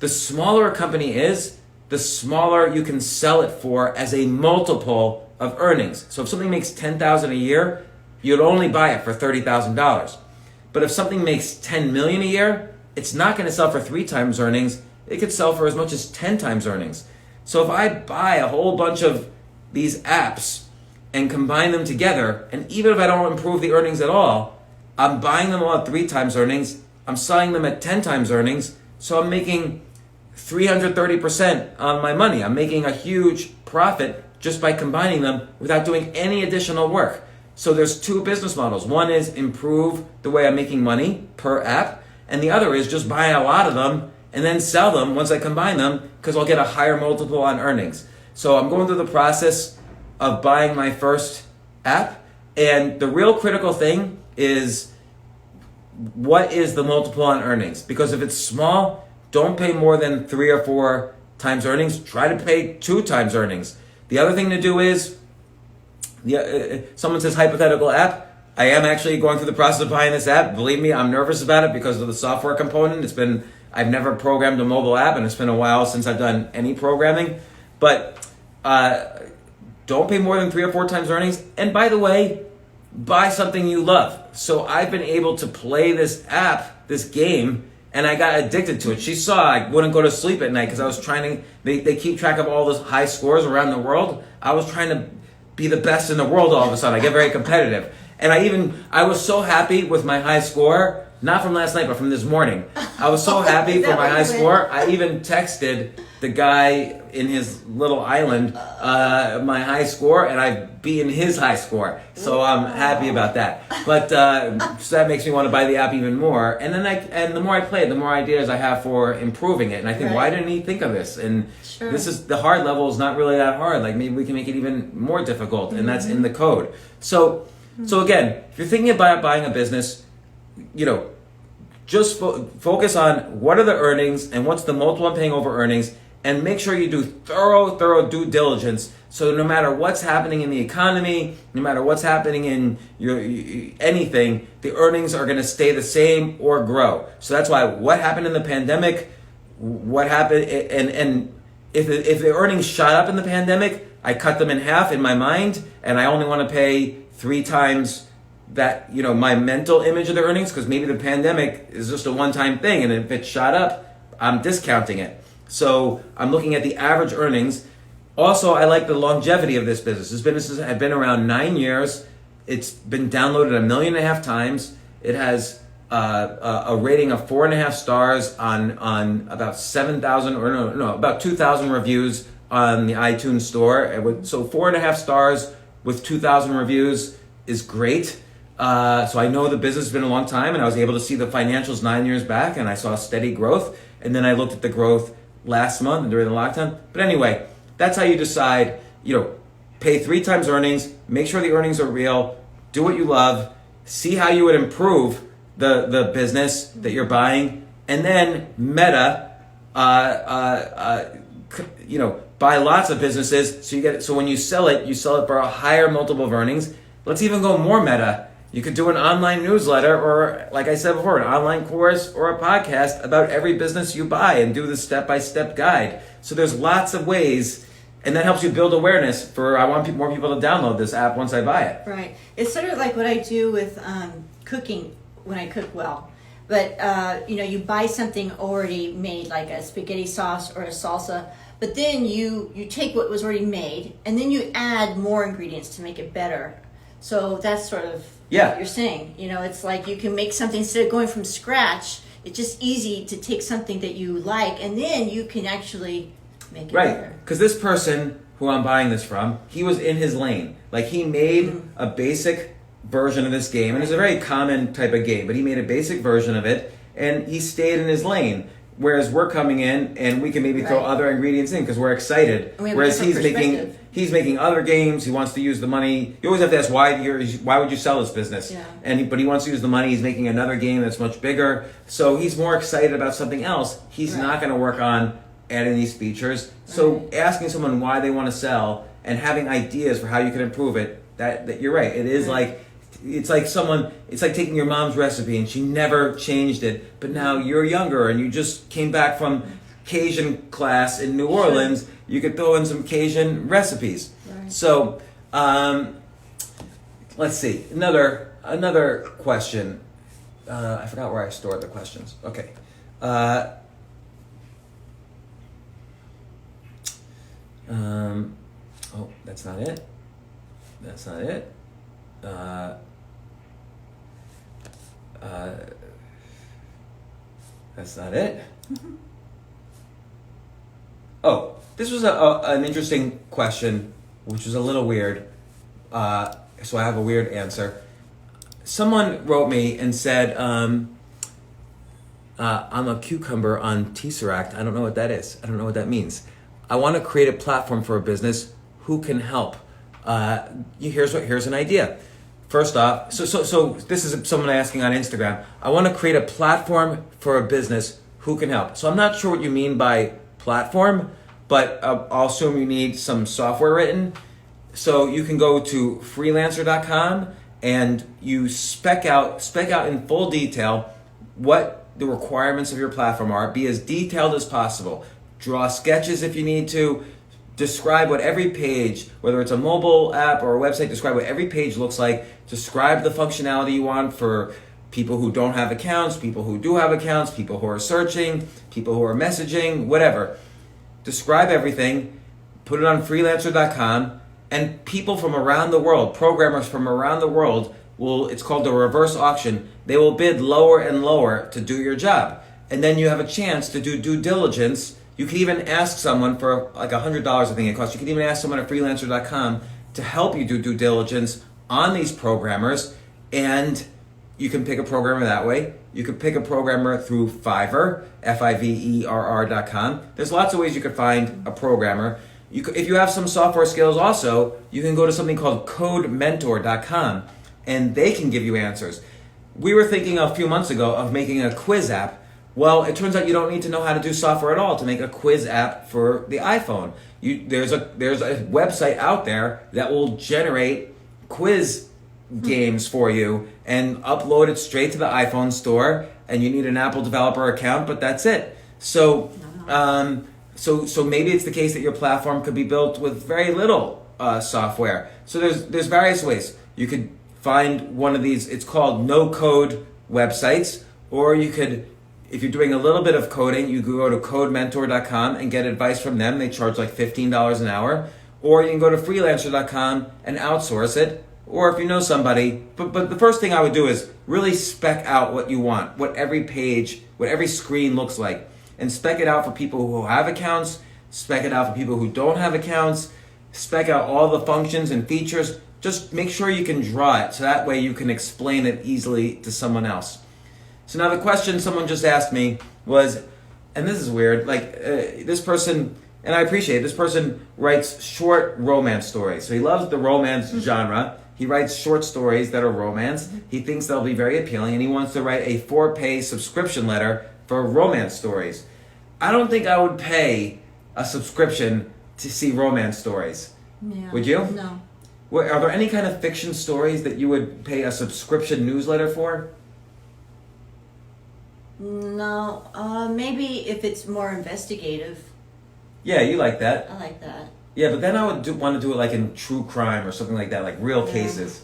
S1: the smaller a company is, the smaller you can sell it for as a multiple of earnings. So if something makes $10,000 a year, you'd only buy it for $30,000. But if something makes $10 million a year, it's not going to sell for 3 times earnings. It could sell for as much as 10 times earnings. So if I buy a whole bunch of these apps and combine them together, and even if I don't improve the earnings at all, I'm buying them all at 3 times earnings, I'm selling them at 10 times earnings, so I'm making 330% on my money. I'm making a huge profit just by combining them without doing any additional work. So there's 2 business models. One is improve the way I'm making money per app, and the other is just buy a lot of them and then sell them once I combine them, because I'll get a higher multiple on earnings. So I'm going through the process of buying my first app, and the real critical thing is, what is the multiple on earnings? Because if it's small, don't pay more than 3 or 4 times earnings. Try to pay 2 times earnings. The other thing to do is, someone says hypothetical app. I am actually going through the process of buying this app. Believe me, I'm nervous about it because of the software component. I've never programmed a mobile app, and it's been a while since I've done any programming. But don't pay more than 3 or 4 times earnings. And by the way, buy something you love. So I've been able to play this app, this game, and I got addicted to it. She saw I wouldn't go to sleep at night because I was trying to, they keep track of all those high scores around the world. I was trying to be the best in the world all of a sudden. I get very competitive. And I was so happy with my high score, not from last night, but from this morning. I was so happy for my high score. I even texted the guy in his little island my high score, and I beat his high score. So I'm happy about that. But so that makes me want to buy the app even more. And then the more I play it, the more ideas I have for improving it. And I think, why didn't he think of this? And this is the hard level is not really that hard. Like maybe we can make it even more difficult, and that's in the code. So again, if you're thinking about buying a business, just focus on what are the earnings and what's the multiple I'm paying over earnings, and make sure you do thorough due diligence. So no matter what's happening in the economy, no matter what's happening in anything, the earnings are going to stay the same or grow. So that's why what happened in the pandemic, what happened, and if the earnings shot up in the pandemic, I cut them in half in my mind, and I only want to pay 3 times that, my mental image of the earnings, because maybe the pandemic is just a one-time thing, and if it shot up, I'm discounting it. So I'm looking at the average earnings. Also, I like the longevity of this business. This business has been around 9 years. It's been downloaded 1.5 million times. It has a rating of 4.5 stars on about 7,000 about 2,000 reviews on the iTunes store. So 4.5 stars with 2,000 reviews is great. So I know the business has been a long time, and I was able to see the financials 9 years back, and I saw steady growth. And then I looked at the growth last month during the lockdown. But anyway, that's how you decide, pay 3 times earnings, make sure the earnings are real, do what you love, see how you would improve the business that you're buying, and then buy lots of businesses so when you sell it for a higher multiple of earnings. Let's even go more meta. You could do an online newsletter, or like I said before, an online course or a podcast about every business you buy, and do the step-by-step guide. So there's lots of ways, and that helps you build awareness for, I want more people to download this app once I buy it.
S2: Right. It's sort of like what I do with cooking when I cook well. But, you buy something already made, like a spaghetti sauce or a salsa, but then you take what was already made, and then you add more ingredients to make it better. So that's sort of what you're saying. It's like you can make something instead of going from scratch. It's just easy to take something that you like, and then you can actually make it better.
S1: Right, because this person who I'm buying this from, he was in his lane. Like, he made a basic version of this game, and it's a very common type of game, but he made a basic version of it, and he stayed in his lane. Whereas we're coming in, and we can maybe throw other ingredients in because we're excited.
S2: Whereas
S1: he's making other games. He wants to use the money. You always have to ask why would you sell this business? Yeah. But he wants to use the money. He's making another game that's much bigger. So he's more excited about something else. He's not going to work on adding these features. So asking someone why they want to sell and having ideas for how you can improve it. That you're right. It is like. It's like taking your mom's recipe and she never changed it, but now you're younger and you just came back from Cajun class in New Orleans. You could throw in some Cajun recipes. Right. So, let's see. Another question. I forgot where I stored the questions. Okay. That's not it. That's not it. That's not it. Oh, this was an interesting question, which was a little weird. So I have a weird answer. Someone wrote me and said, I'm a cucumber on Tesseract. I don't know what that is. I don't know what that means. I want to create a platform for a business. Who can help? Here's an idea. First off, so this is someone asking on Instagram. I want to create a platform for a business. Who can help? So I'm not sure what you mean by platform, but I'll assume you need some software written. So you can go to freelancer.com and you spec out in full detail what the requirements of your platform are. Be as detailed as possible. Draw sketches if you need to. Describe what every page, whether it's a mobile app or a website, describe what every page looks like. Describe the functionality you want for people who don't have accounts, people who do have accounts, people who are searching, people who are messaging, whatever. Describe everything, put it on freelancer.com, and people from around the world, programmers from around the world, it's called a reverse auction. They will bid lower and lower to do your job. And then you have a chance to do due diligence. You can even ask someone for like $100, I think it costs. You can even ask someone at freelancer.com to help you do due diligence on these programmers. And you can pick a programmer that way. You could pick a programmer through Fiverr, Fiverr.com. There's lots of ways you could find a programmer. If you have some software skills also, you can go to something called codementor.com, and they can give you answers. We were thinking a few months ago of making a quiz app. Well, it turns out you don't need to know how to do software at all to make a quiz app for the iPhone. There's a website out there that will generate quiz games for you and upload it straight to the iPhone store, and you need an Apple developer account, but that's it. So maybe it's the case that your platform could be built with very little software. So there's various ways. You could find one of these, it's called no-code websites, or you could, if you're doing a little bit of coding, you could go to codementor.com and get advice from them. They charge like $15 an hour. Or you can go to freelancer.com and outsource it. Or if you know somebody, but the first thing I would do is really spec out what you want, what every page, what every screen looks like, and spec it out for people who have accounts, spec it out for people who don't have accounts, spec out all the functions and features. Just make sure you can draw it, so that way you can explain it easily to someone else. So now the question someone just asked me was, and this is weird, this person, and I appreciate it, this person writes short romance stories. So he loves the romance genre. He writes short stories that are romance. He thinks they'll be very appealing, and he wants to write a 4-pay subscription letter for romance stories. I don't think I would pay a subscription to see romance stories.
S2: Yeah.
S1: Would you?
S2: No.
S1: Are there any kind of fiction stories that you would pay a subscription newsletter for?
S2: No. Maybe if it's more investigative.
S1: Yeah, you like that.
S2: I like that.
S1: Yeah, but then I would want to do it like in true crime or something like that, like real cases.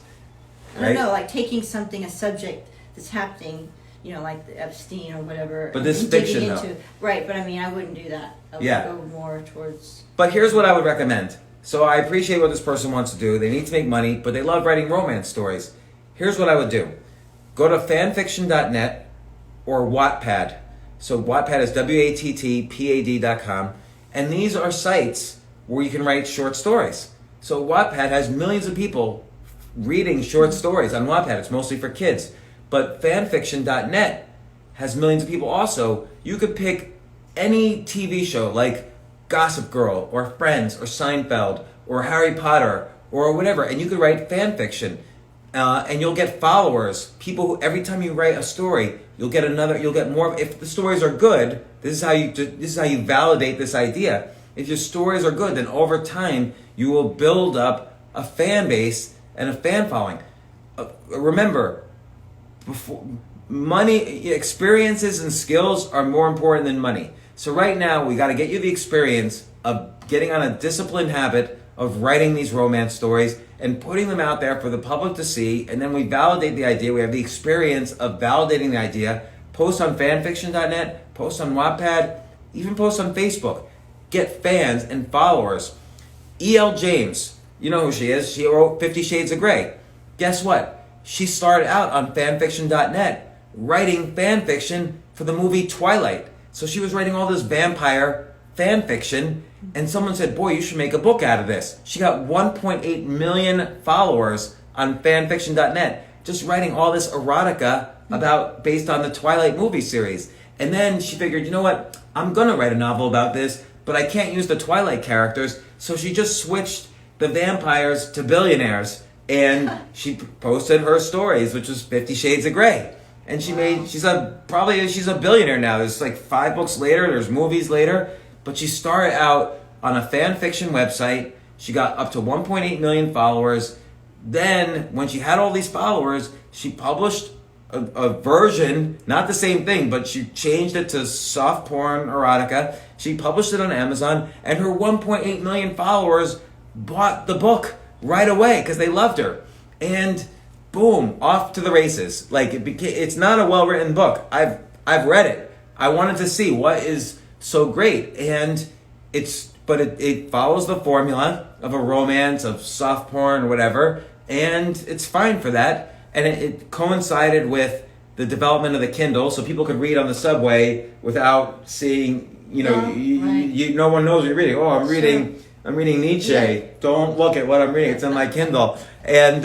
S2: I don't know, like taking something, a subject that's happening, like the Epstein or whatever.
S1: But this
S2: and
S1: fiction,
S2: digging
S1: though.
S2: Right, but I mean, I wouldn't do that. I would go more towards...
S1: But here's what I would recommend. So I appreciate what this person wants to do. They need to make money, but they love writing romance stories. Here's what I would do. Go to fanfiction.net or Wattpad. So Wattpad is WATTPAD.com. And these are sites where you can write short stories. So Wattpad has millions of people reading short stories on Wattpad. It's mostly for kids. But fanfiction.net has millions of people also. You could pick any TV show like Gossip Girl or Friends or Seinfeld or Harry Potter or whatever, and you could write fan fiction. And you'll get followers, people who every time you write a story, you'll get more. If the stories are good, this is how you validate this idea. If your stories are good, then over time you will build up a fan base and a fan following. Remember, money, experiences and skills are more important than money. So right now we got to get you the experience of getting on a disciplined habit of writing these romance stories and putting them out there for the public to see, and then we validate the idea. We have the experience of validating the idea. Post on fanfiction.net, post on Wattpad, even post on Facebook. Get fans and followers. E.L. James, you know who she is. She wrote 50 Shades of Grey. Guess what? She started out on fanfiction.net writing fan fiction for the movie Twilight. So she was writing all this vampire fan fiction, and someone said, boy, you should make a book out of this. She got 1.8 million followers on fanfiction.net just writing all this erotica based on the Twilight movie series. And then she figured, you know what? I'm going to write a novel about this, but I can't use the Twilight characters. So she just switched the vampires to billionaires, and she posted her stories, which was 50 Shades of Grey. And she's a billionaire now. There's like 5 books later, there's movies later. But she started out on a fan fiction website. She got up to 1.8 million followers. Then, when she had all these followers, she published a version, not the same thing, but she changed it to soft porn erotica. She published it on Amazon, and her 1.8 million followers bought the book right away because they loved her. And boom, off to the races. Like it's not a well-written book. I've read it. I wanted to see what is so great, and it follows the formula of a romance, of soft porn or whatever, and it's fine for that. And it coincided with the development of the Kindle, so people could read on the subway without seeing. No one knows what you're reading. Oh, I'm reading Nietzsche. Yeah. Don't look at what I'm reading. It's in my Kindle. And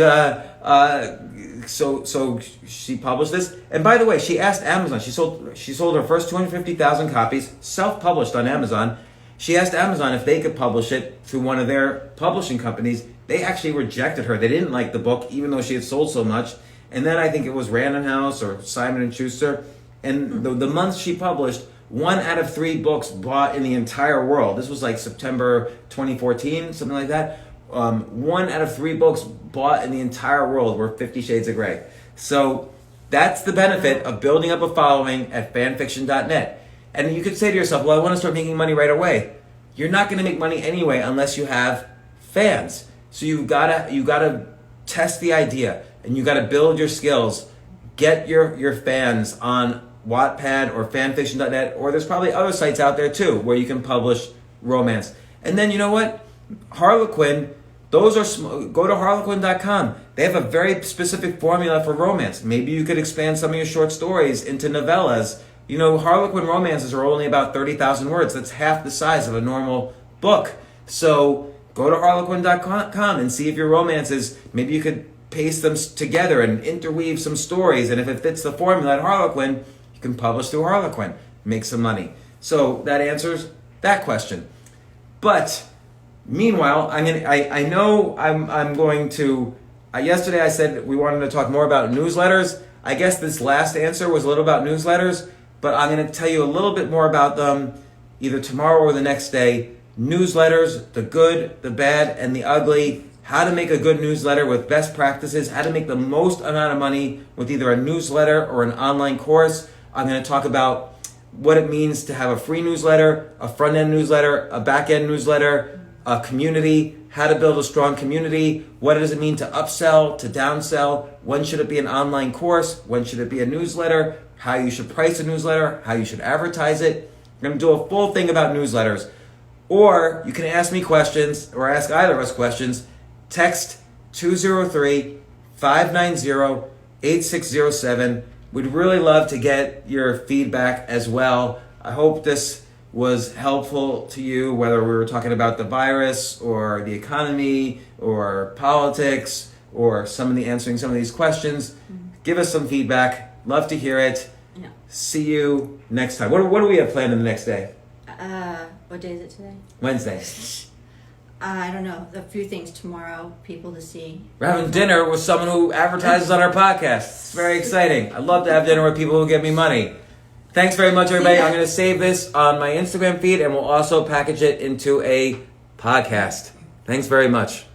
S1: so she published this. And by the way, she asked Amazon. She sold her first 250,000 copies, self-published on Amazon. She asked Amazon if they could publish it through one of their publishing companies. They actually rejected her. They didn't like the book, even though she had sold so much. And then I think it was Random House or Simon & Schuster. And the month she published, 1 out of 3 books bought in the entire world. This was like September 2014, something like that. 1 out of 3 books bought in the entire world were 50 Shades of Grey. So that's the benefit of building up a following at fanfiction.net. And you could say to yourself, well, I want to start making money right away. You're not going to make money anyway unless you have fans. So you gotta test the idea, and you gotta build your skills. Get your fans on Wattpad or fanfiction.net, or there's probably other sites out there too where you can publish romance. And then you know what? Harlequin, go to harlequin.com. They have a very specific formula for romance. Maybe you could expand some of your short stories into novellas. Harlequin romances are only about 30,000 words. That's half the size of a normal book. So go to harlequin.com and see if your romances, maybe you could paste them together and interweave some stories. And if it fits the formula at Harlequin, you can publish through Harlequin, make some money. So that answers that question. But meanwhile, yesterday I said we wanted to talk more about newsletters. I guess this last answer was a little about newsletters, but I'm going to tell you a little bit more about them either tomorrow or the next day. Newsletters, the good, the bad, and the ugly. How to make a good newsletter with best practices. How to make the most amount of money with either a newsletter or an online course. I'm going to talk about what it means to have a free newsletter, a front-end newsletter, a back-end newsletter, a community, how to build a strong community. What does it mean to upsell, to downsell? When should it be an online course? When should it be a newsletter? How you should price a newsletter, how you should advertise it. I'm going to do a full thing about newsletters. Or you can ask me questions, or ask either of us questions. Text 203-590-8607. We'd really love to get your feedback as well. I hope this was helpful to you, whether we were talking about the virus or the economy or politics or answering some of these questions. Mm-hmm. Give us some feedback. Love to hear it. Yeah. See you next time. What do we have planned in the next day?
S2: What day is it today?
S1: Wednesday.
S2: I don't know. A few things tomorrow, people to see.
S1: We're having dinner with someone who advertises on our podcast. It's very exciting. I love to have dinner with people who give me money. Thanks very much, everybody. I'm going to save this on my Instagram feed, and we'll also package it into a podcast. Thanks very much.